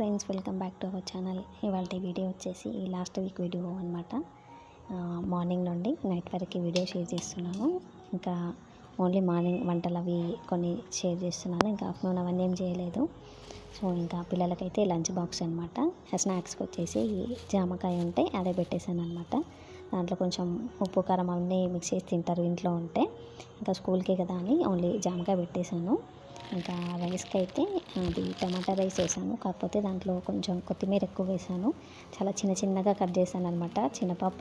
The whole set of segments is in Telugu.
Friends, welcome back to our channel. ఇవాళ వీడియో వచ్చేసి లాస్ట్ వీక్ వీడియో అనమాట. మార్నింగ్ నుండి నైట్ వరకు వీడియో షేర్ చేస్తున్నాను. ఇంకా ఓన్లీ మార్నింగ్ వంటలు అవి కొన్ని షేర్ చేస్తున్నాను. ఇంకా ఆఫ్టర్నూన్ అవన్నీ ఏం చేయలేదు. సో ఇంకా పిల్లలకైతే లంచ్ బాక్స్ అనమాట. స్నాక్స్కి వచ్చేసి జామకాయ ఉంటే అదే పెట్టేశాను అనమాట. దాంట్లో కొంచెం ఉప్పు కారం అవన్నీ మిక్స్ చేసి తింటారు ఇంట్లో ఉంటే. ఇంకా స్కూల్కే కదా అని ఓన్లీ జామకాయ పెట్టేశాను. ఇంకా రైస్కి అయితే అది టమాటా రైస్ వేసాను. కాకపోతే దాంట్లో కొంచెం కొత్తిమీర ఎక్కువ వేసాను. చాలా చిన్న చిన్నగా కట్ చేశాను అనమాట. చిన్న పాప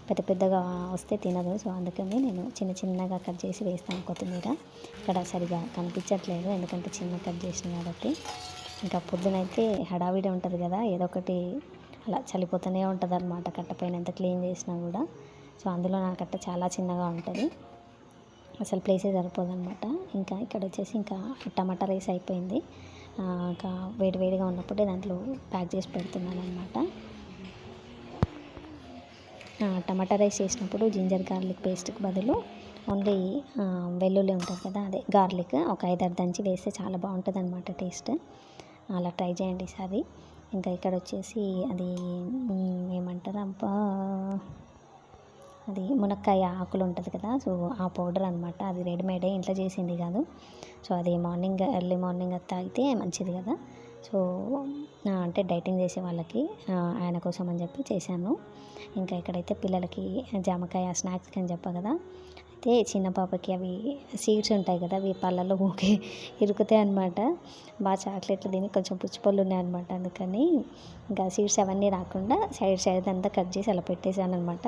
పెద్ద పెద్దగా వస్తే తినదు. సో అందుకని నేను చిన్న చిన్నగా కట్ చేసి వేస్తాను కొత్తిమీర. ఇక్కడ సరిగా కనిపించట్లేదు ఎందుకంటే చిన్న కట్ చేసిన కాబట్టి. ఇంకా పొద్దునైతే హడావిడి ఉంటుంది కదా, ఏదో ఒకటి అలా చలిపోతూనే ఉంటుంది అనమాట. కట్టపైన ఎంత క్లీన్ చేసినా కూడా. సో అందులో నా కట్ట చాలా చిన్నగా ఉంటుంది, అసలు ప్లేసే సరిపోదన్నమాట. ఇంకా ఇక్కడ వచ్చేసి ఇంకా టమాటా రైస్ అయిపోయింది. ఇంకా వేడివేడిగా ఉన్నప్పుడే దాంట్లో ప్యాక్ చేసి పెడుతున్నాను అనమాట. టమాటా రైస్ చేసినప్పుడు జింజర్ గార్లిక్ పేస్ట్కి బదులు ఓన్లీ వెల్లుల్లి ఉంటుంది కదా, అదే గార్లిక్ ఒక 5-6 దంచి వేస్తే చాలా బాగుంటుంది అనమాట టేస్ట్. అలా ట్రై చేయండి ఈసారి. ఇంకా ఇక్కడ వచ్చేసి అది ఏమంటారు అబ్బా, అది మునక్కాయ ఆకులు ఉంటుంది కదా, సో ఆ పౌడర్ అనమాట. అది రెడీమేడే, ఇంట్లో చేసింది కాదు. సో అది మార్నింగ్ ఎర్లీ మార్నింగ్ తాగితే మంచిది కదా. సో అంటే డైటింగ్ చేసే వాళ్ళకి ఆయన కోసం అని చెప్పి చేశాను. ఇంకా ఇక్కడైతే పిల్లలకి జామకాయ స్నాక్స్కి అని చెప్పా కదా, అయితే చిన్న పాపకి అవి సీడ్స్ ఉంటాయి కదా, అవి పళ్ళలో ఊకే ఇరుకుతాయి అనమాట. బాగా చాక్లెట్లు తిని కొంచెం పుచ్చిపళ్ళు ఉన్నాయన్నమాట. అందుకని ఇంకా సీడ్స్ అవన్నీ రాకుండా సైడ్ అంతా కట్ చేసి అలా పెట్టేశాను అనమాట.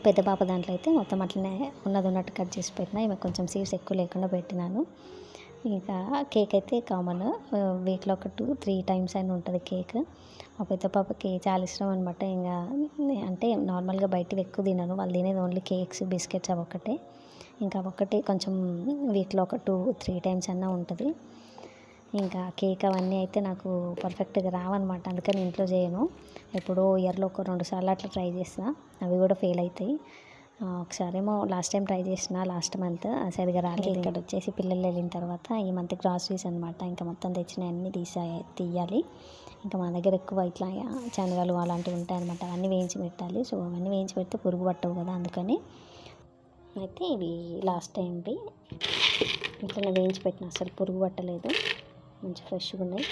పెద్ద పాప దాంట్లో అయితే మొత్తం అట్లనే ఉన్నట్టు కట్ చేసి పెట్టిన. ఈమె కొంచెం సీడ్స్ ఎక్కువ లేకుండా పెట్టినాను. ఇంకా కేక్ అయితే కామన్, వీక్లో ఒక 2-3 టైమ్స్ అయినా ఉంటుంది కేక్. మా పెద్ద పాపకి చాలా ఇష్టం అనమాట. ఇంకా అంటే నార్మల్గా బయటవి ఎక్కువ తినను, వాళ్ళు తినేది ఓన్లీ కేక్స్ బిస్కెట్స్ అవి ఒకటే. ఇంకా ఒకటి కొంచెం వీక్లో ఒక 2-3 టైమ్స్ అన్నా ఉంటుంది. ఇంకా కేక్ అవన్నీ అయితే నాకు పర్ఫెక్ట్గా రావన్నమాట, అందుకని ఇంట్లో చేయను. ఎప్పుడో ఇయర్లో ఒక 2 సార్లు అట్లా ట్రై చేస్తా, అవి కూడా ఫెయిల్ అవుతాయి. ఒకసారేమో లాస్ట్ టైం ట్రై చేసిన, లాస్ట్ మంత్ సరిగా రాలేదు. ఇక్కడ వచ్చేసి పిల్లలు వెళ్ళిన తర్వాత ఈ మంత్ గ్రాసరీస్ అనమాట. ఇంకా మొత్తం తెచ్చినవన్నీ తీయాలి. ఇంకా మా దగ్గర ఎక్కువ ఇట్లా శనగలు అలాంటివి ఉంటాయన్నమాట, అవన్నీ వేయించి పెట్టాలి. సో అవన్నీ వేయించి పెడితే పురుగు పట్టవు కదా, అందుకని అయితే ఇవి లాస్ట్ టైంవి ఇట్లా వేయించి పెట్టిన, అసలు పురుగు పట్టలేదు, మంచి ఫ్రెష్గా ఉన్నాయి.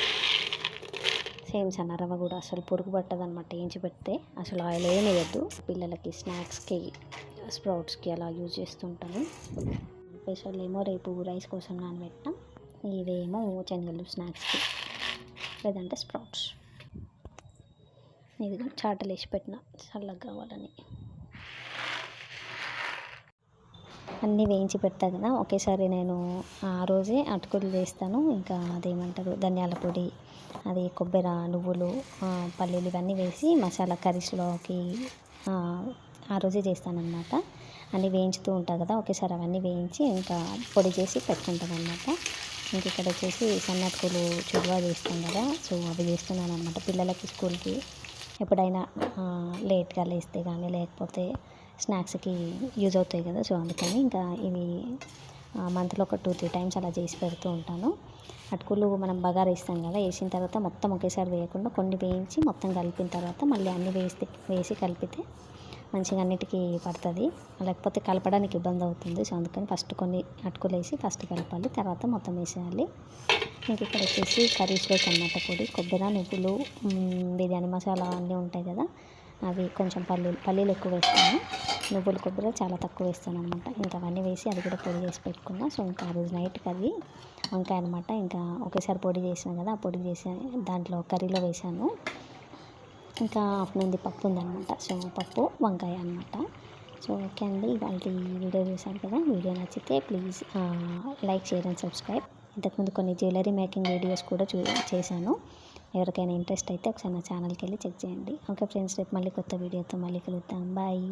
సేమ్ సన్న రవ్వ కూడా అసలు పురుగు పట్టదు అనమాట వేయించి పెడితే. అసలు ఆయిల్ ఏమి వేయద్దు. పిల్లలకి స్నాక్స్కి స్ప్రౌట్స్కి అలా యూజ్ చేస్తుంటాను. స్పెషల్ ఏమో రేపు రైస్ కోసం నానబెట్టిన, ఇవేమో శనగలు స్నాక్స్కి, లేదంటే స్ప్రౌట్స్. ఇది చాటలు వేసి పెట్టిన చల్లగా కావాలని. అన్నీ వేయించి పెడతా కదా ఒకేసారి. నేను ఆ రోజే అటుకులు చేస్తాను. ఇంకా అదేమంటారు ధనియాల పొడి, అది కొబ్బరి, నువ్వులు, పల్లీలు ఇవన్నీ వేసి మసాలా కర్రీస్లోకి ఆ రోజే చేస్తానన్నమాట. అన్నీ వేయించుతూ ఉంటాను కదా ఒకేసారి, అవన్నీ వేయించి ఇంకా పొడి చేసి పెట్టుకుంటాను అనమాట. ఇంక ఇక్కడ వచ్చేసి సన్నటుకులు చుడువా చేస్తాం కదా, సో అవి చేస్తున్నాను అనమాట. పిల్లలకి స్కూల్కి ఎప్పుడైనా లేట్గా లేస్తే కానీ లేకపోతే స్నాక్స్కి యూజ్ అవుతాయి కదా, సో అందుకని ఇంకా ఇవి మంత్లో ఒక 2-3 టైమ్స్ అలా చేసి పెడుతూ ఉంటాను. అటుకులు మనం బగారా వేస్తాం కదా, వేసిన తర్వాత మొత్తం ఒకేసారి వేయకుండా కొన్ని వేయించి మొత్తం కలిపిన తర్వాత మళ్ళీ అన్నీ వేసి కలిపితే మంచిగా అన్నిటికీ పడుతుంది. లేకపోతే కలపడానికి ఇబ్బంది అవుతుంది. సో అందుకని ఫస్ట్ కొన్ని అటుకులు వేసి ఫస్ట్ కలపాలి, తర్వాత మొత్తం వేసేయాలి. ఇంక ఇక్కడ వచ్చేసి కర్రీస్లో టమాటా పొడి, కొబ్బరి, నువ్వులు, బిర్యానీ మసాలా అన్నీ ఉంటాయి కదా, అవి కొంచెం పల్లీలు ఎక్కువ వేస్తాను, నువ్వులు కొబ్బరి చాలా తక్కువ వేస్తాను అనమాట. ఇంకా అవన్నీ వేసి అది కూడా పొడి చేసి పెట్టుకున్నా. సో ఇంకా ఆ రోజు నైట్కి అది వంకాయ అనమాట. ఇంకా ఒకేసారి పొడి చేసినా కదా, ఆ పొడి చేసి దాంట్లో కర్రీలో వేసాను. ఇంకా ఆఫ్టర్నూన్ది పప్పు ఉందన్నమాట. సో పప్పు వంకాయ అనమాట. సో ఓకే అండి, ఇవాళ వీడియో చూసారు కదా. వీడియో నచ్చితే please like, share and subscribe. ఇంతకుముందు కొన్ని జ్యువెలరీ మేకింగ్ వీడియోస్ కూడా చేశాను. ఎవరికైనా ఇంట్రెస్ట్ అయితే ఒకసారి నా ఛానల్కి వెళ్ళి చెక్ చేయండి. ఓకే ఫ్రెండ్స్, రేపు మళ్ళీ కొత్త వీడియోతో మళ్ళీ కలుద్దాం. బాయ్.